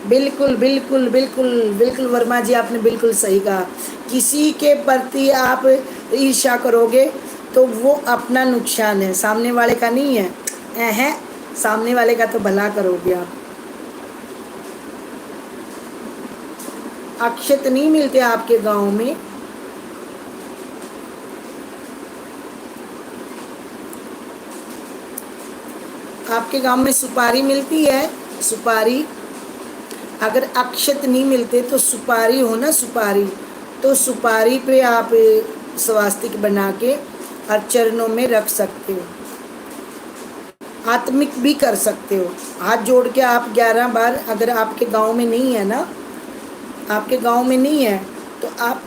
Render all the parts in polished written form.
बिल्कुल बिल्कुल बिल्कुल बिल्कुल वर्मा जी, आपने बिल्कुल सही कहा। किसी के प्रति आप ईर्ष्या करोगे तो वो अपना नुकसान है, सामने वाले का नहीं है। है, सामने वाले का तो भला करोगे आप। अक्षत नहीं मिलते आपके गांव में? आपके गांव में सुपारी मिलती है? सुपारी, अगर अक्षत नहीं मिलते तो सुपारी हो ना, सुपारी, तो सुपारी पे आप स्वास्तिक बना के और चरणों में रख सकते हो। आत्मिक भी कर सकते हो, हाथ जोड़ के आप 11 बार। अगर आपके गांव में नहीं है ना, आपके गांव में नहीं है तो आप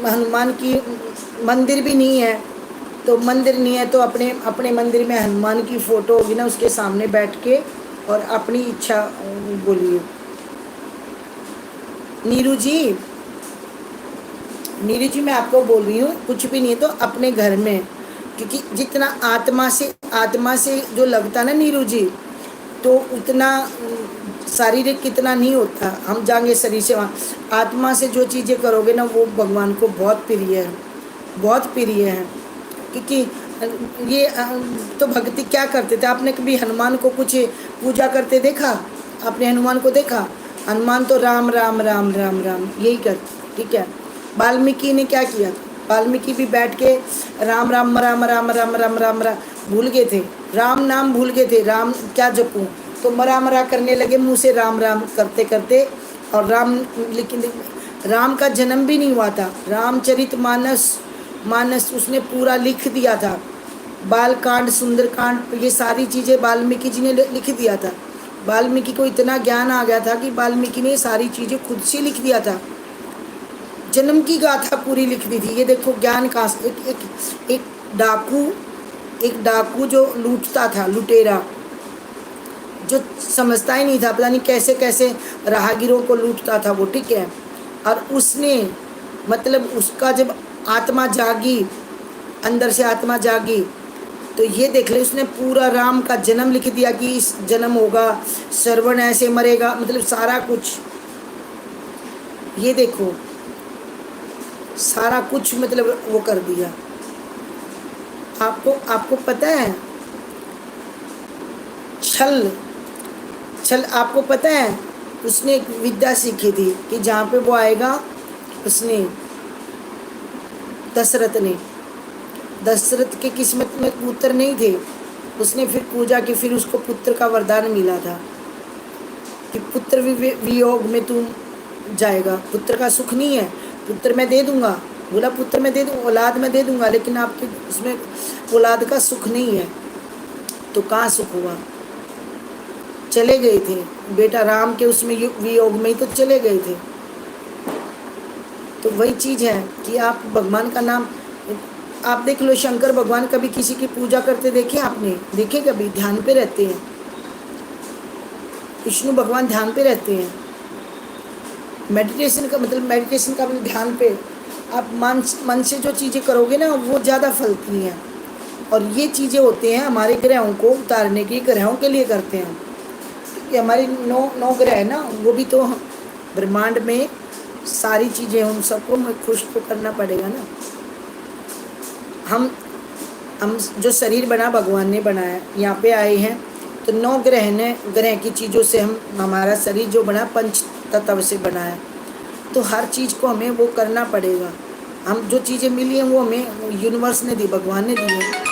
हनुमान की, मंदिर भी नहीं है तो, मंदिर नहीं है तो अपने अपने मंदिर में हनुमान की फोटो होगी ना, उसके सामने बैठ के और अपनी इच्छा बोलिए। नीरू जी, नीरू जी मैं आपको बोल रही हूँ, कुछ भी नहीं है तो अपने घर में, क्योंकि जितना आत्मा से जो लगता ना नीरू जी, तो उतना शारीरिक कितना नहीं होता। हम जाएंगे शरीर से, वहाँ आत्मा से जो चीज़ें करोगे ना वो भगवान को बहुत प्रिय है, बहुत प्रिय है। क्योंकि ये तो भक्ति क्या करते थे, आपने कभी हनुमान को कुछ पूजा करते देखा? आपने हनुमान को देखा? हनुमान तो राम राम राम राम राम यही करते, ठीक है। वाल्मीकि ने क्या किया? वाल्मीकि भी बैठ के राम राम राम राम राम राम राम राम भूल गए थे, राम नाम भूल गए थे, राम क्या जपूं, तो मरा मरा करने लगे मुंह से राम राम करते करते। और राम, लेकिन राम का जन्म भी नहीं हुआ था। रामचरित मानस मानस उसने पूरा लिख दिया था, बालकांड सुंदरकांड ये सारी चीज़ें वाल्मीकि जी ने लिख दिया था। वाल्मीकि को इतना ज्ञान आ गया था कि वाल्मीकि ने सारी चीज़ें खुद से लिख दिया था, जन्म की गाथा पूरी लिख दी थी। ये देखो ज्ञान का एक डाकू, एक डाकू जो लूटता था, लुटेरा जो समझता ही नहीं था, पता नहीं कैसे कैसे राहगीरों को लूटता था वो, ठीक है। और उसने मतलब उसका जब आत्मा जागी, अंदर से आत्मा जागी, तो ये देख ले उसने पूरा राम का जन्म लिख दिया कि इस जन्म होगा, श्रवण ऐसे मरेगा, मतलब सारा कुछ। ये देखो सारा कुछ मतलब वो कर दिया। आपको आपको पता है छल, छल आपको पता है, उसने एक विद्या सीखी थी कि जहाँ पे वो आएगा, उसने दशरथ के किस्मत में पुत्र नहीं थे, उसने फिर पूजा की, फिर उसको पुत्र का वरदान मिला था कि पुत्र वियोग में तुम जाएगा, पुत्र का सुख नहीं है, पुत्र मैं दे दूंगा, बोला पुत्र मैं दे दूंगा, औलाद मैं दे दूंगा, लेकिन आपके उसमें औलाद का सुख नहीं है। तो कहाँ सुख हुआ? चले गए थे बेटा राम के उसमें वियोग में ही तो चले गए थे। तो वही चीज़ है कि आप भगवान का नाम, आप देख लो शंकर भगवान कभी किसी की पूजा करते देखे आपने? देखे कभी? ध्यान पे रहते हैं। विष्णु भगवान ध्यान पे रहते हैं। मेडिटेशन का मतलब मेडिटेशन का भी ध्यान पे, आप मन से जो चीज़ें करोगे ना वो ज़्यादा फलती हैं। और ये चीज़ें होते हैं हमारे ग्रहों को उतारने के, ग्रहों के लिए करते हैं। कि हमारी नौ ग्रह है ना, वो भी तो ब्रह्मांड में सारी चीज़ें, उन सबको खुश तो करना पड़ेगा ना। हम जो शरीर बना भगवान ने बनाया, यहाँ पे आए हैं तो 9 ग्रह ने, ग्रह की चीज़ों से हम, हमारा शरीर जो बना पंच तत्व से बना है, तो हर चीज़ को हमें वो करना पड़ेगा। हम जो चीज़ें मिली हैं वो हमें यूनिवर्स ने दी, भगवान ने दी है।